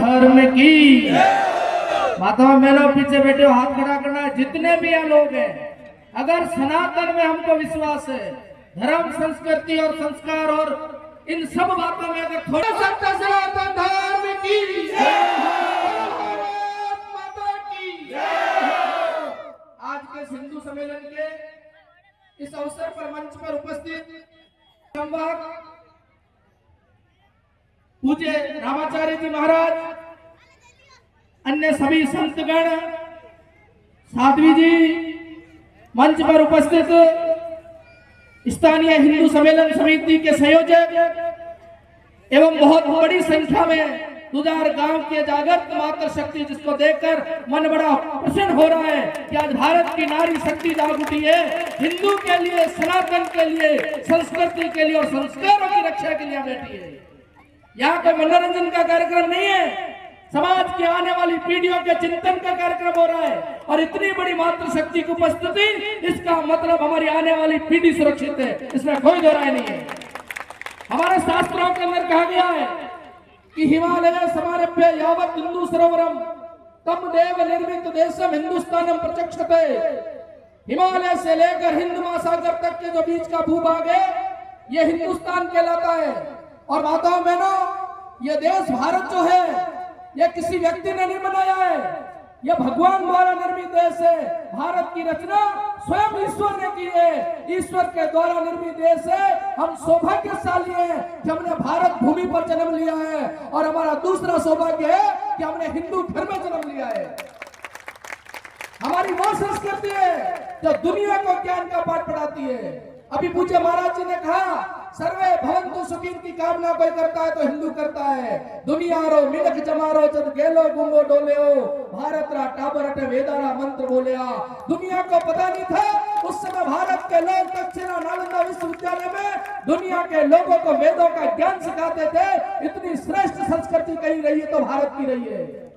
धर्म की। माताओं बहनों पीछे बैठे हाथ खड़ा करना। जितने भी यहाँ लोग हैं, अगर सनातन में हमको विश्वास है, धर्म संस्कृति और संस्कार और इन सब बातों में अगर थोड़ा सत्य सनातन धर्म की माता की। आज के हिंदू सम्मेलन के इस अवसर पर मंच पर उपस्थित संवाद पूज्य रामाचार्य जी महाराज, अन्य सभी संतगण, साध्वी जी, मंच पर उपस्थित स्थानीय हिंदू सम्मेलन समिति के संयोजक एवं बहुत बड़ी संख्या में दुधार गांव के जागृत मातृ शक्ति, जिसको देखकर मन बड़ा प्रसन्न हो रहा है कि आज भारत की नारी शक्ति जाग उठी है, हिंदू के लिए, सनातन के लिए, संस्कृति के लिए और संस्कारों की रक्षा के लिए बैठी है। यहाँ कोई मनोरंजन का कार्यक्रम नहीं है, समाज की आने वाली पीढ़ियों के चिंतन का कार्यक्रम हो रहा है। और इतनी बड़ी मातृशक्ति की उपस्थिति, इसका मतलब हमारी आने वाली पीढ़ी सुरक्षित है, इसमें कोई दो राय नहीं है। हमारे शास्त्रों के अंदर कहा गया है कि हिमालय समारभ्य यावत हिंदू सरोवरम तम देव निर्मित देशम हिंदुस्तानम प्रचक्षते। हिमालय से लेकर हिंद महासागर तक के जो बीच का भूभाग है, ये हिंदुस्तान कहलाता है। और माताओं बहनों, ये देश भारत जो है, ये किसी व्यक्ति ने नहीं बनाया है, यह भगवान द्वारा निर्मित देश है। भारत की रचना स्वयं ईश्वर ने की है, ईश्वर के द्वारा निर्मित देश है। हम सौभाग्यशाली हैं कि हमने भारत भूमि पर जन्म लिया है, और हमारा दूसरा सौभाग्य है कि हमने हिंदू घर में जन्म लिया है। हमारी वो संस्कृति है जो दुनिया को ज्ञान का पाठ पढ़ाती है। अभी पूज्य महाराज जी ने कहा, सर्वे भवन्तु सुखिन की कामना कोई करता है तो हिंदू करता है। दुनिया रो मिलक जमारो जब गेलो गुंगो डोले हो, भारत रा टाबर अटे वेदारा मंत्र बोलिया। दुनिया को पता नहीं था उस समय भारत के लोग दक्षिणा नालंदा विश्वविद्यालय में दुनिया के लोगों को वेदों का ज्ञान सिखाते थे। इतनी श्रेष्ठ संस्कृति कहीं रही है तो भारत की रही है।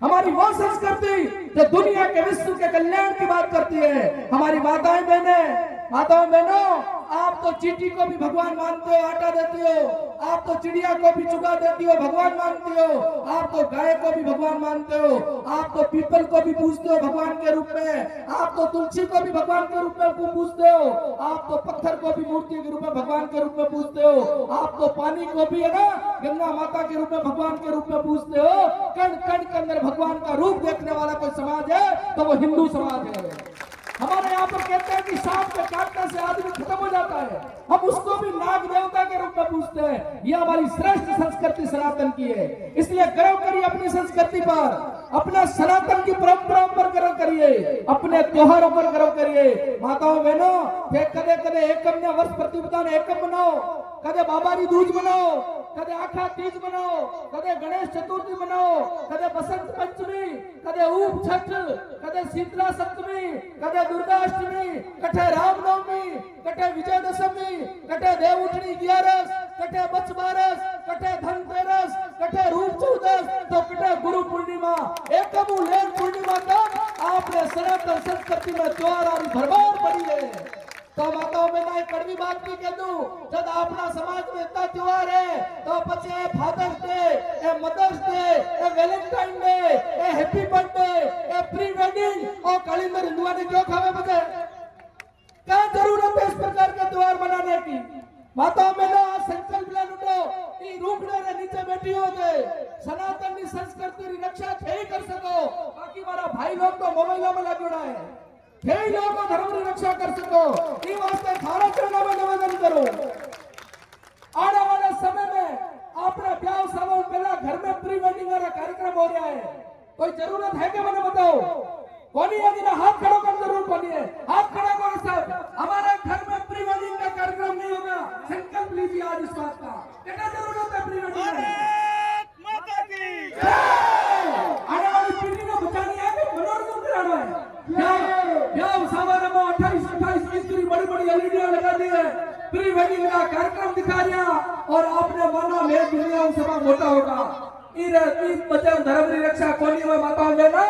हमारी वो संस्कृति जो दुनिया के विश्व के कल्याण की बात करती है। हमारी माताएं बहनों, आप तो चींटी को भी भगवान मानते हो, आटा देती हो। आप तो चिड़िया को भी चुगा देती हो, भगवान मानती हो। आप तो गाय को भी भगवान मानते हो। आप तो पीपल को भी पूजते हो भगवान के रूप में। आप तो तुलसी को भी भगवान के रूप में पूजते हो। आप तो पत्थर को भी मूर्ति के रूप में भगवान के रूप में पूजते हो। आप तो पानी को भी, है ना, गंगा माता के रूप में भगवान के रूप में पूजते हो। कण कण के अंदर भगवान का रूप देखने वाला कोई समाज है तो वो हिंदू समाज है। हमारे यहाँ पर कहते हैं कि सांप के काटने से आदमी खत्म हो जाता है, हम उसको भी नाग देवता के रूप में पूजते हैं। यह हमारी श्रेष्ठ संस्कृति सनातन की है। इसलिए गर्व करिए अपनी संस्कृति पर, अपने सनातन की परंपराओं पर गर्व करिए, अपने त्योहारों पर गर्व करिए। माताओं बहनों, कदे कदे एकम ने वर्ष प्रतिपदान एकम बनाओ, कदे बाबारी दूज बनाओ, कदे आखा तीज बनाओ, कदे गणेश चतुर्थी बनाओ, कदे बसंत पंचमी, कदे ऊप छठ, कदे शीतला सप्तमी, कदे दुर्गाष्टमी, कटे रामनवमी, कटे विजयदशमी, कटे देव उठनी 11, कटे बच बारस, कटे धनतेरस, कटे रूप चौदस, तो कटे गुरु पूर्णिमा। एकमू लेन पूर्णिमा तक आपने सनातन संस्कृति में त्योहार और भरमार पड़ी है। तो माताओं में ना एक कड़वी बात भी कह दूं, जब अपना समाज में इतना त्योहार है तो पचे Father's Day, a Mother's Day, a Valentine Day, a happy birthday, a pre wedding और कैलेंडर हिंदुओं ने क्यों खावे बचे? क्या जरूरत है इस प्रकार के त्योहार मनाने की? माताओं में ना संकल्प ले लूटो, ई रूखड़े रे नीचे बैठी हो गए, सनातन की संस्कृति की रक्षा थे कर सको। बाकी हमारा भाई लोग तो मोबाइलों में लग है, हे लोगों को धर्म की रक्षा कर सको, ई वास्ते थारा चरणों में निवेदन करो। आने वाले समय में अपने ब्याह समारोह पहला घर में प्री वेडिंग का कार्यक्रम हो रहा है, कोई जरूरत है कि मैंने बताओ? कोनी यदि ना हाथ खड़ा कर जरूर बनिए, हाथ खड़ा करो सब। हमारे घर में प्री वेडिंग का कार्यक्रम नहीं होगा, संकल्प लीजिए आज इस बात का। क्या जरूरत है प्री वेडिंग में? आने वाली पीढ़ी को बचानी है कि मनोरंजन कराना है? ब्याह समारोह में 28-28 इंच बड़ी बड़ी एलईडी लगा दी है, प्री वेडिंग का कार्यक्रम दिखा दिया, और आपने माना मैं दुनिया सभा मोटा होगा। ई बचाव धर्म की रक्षा कोनी में माताओं देना।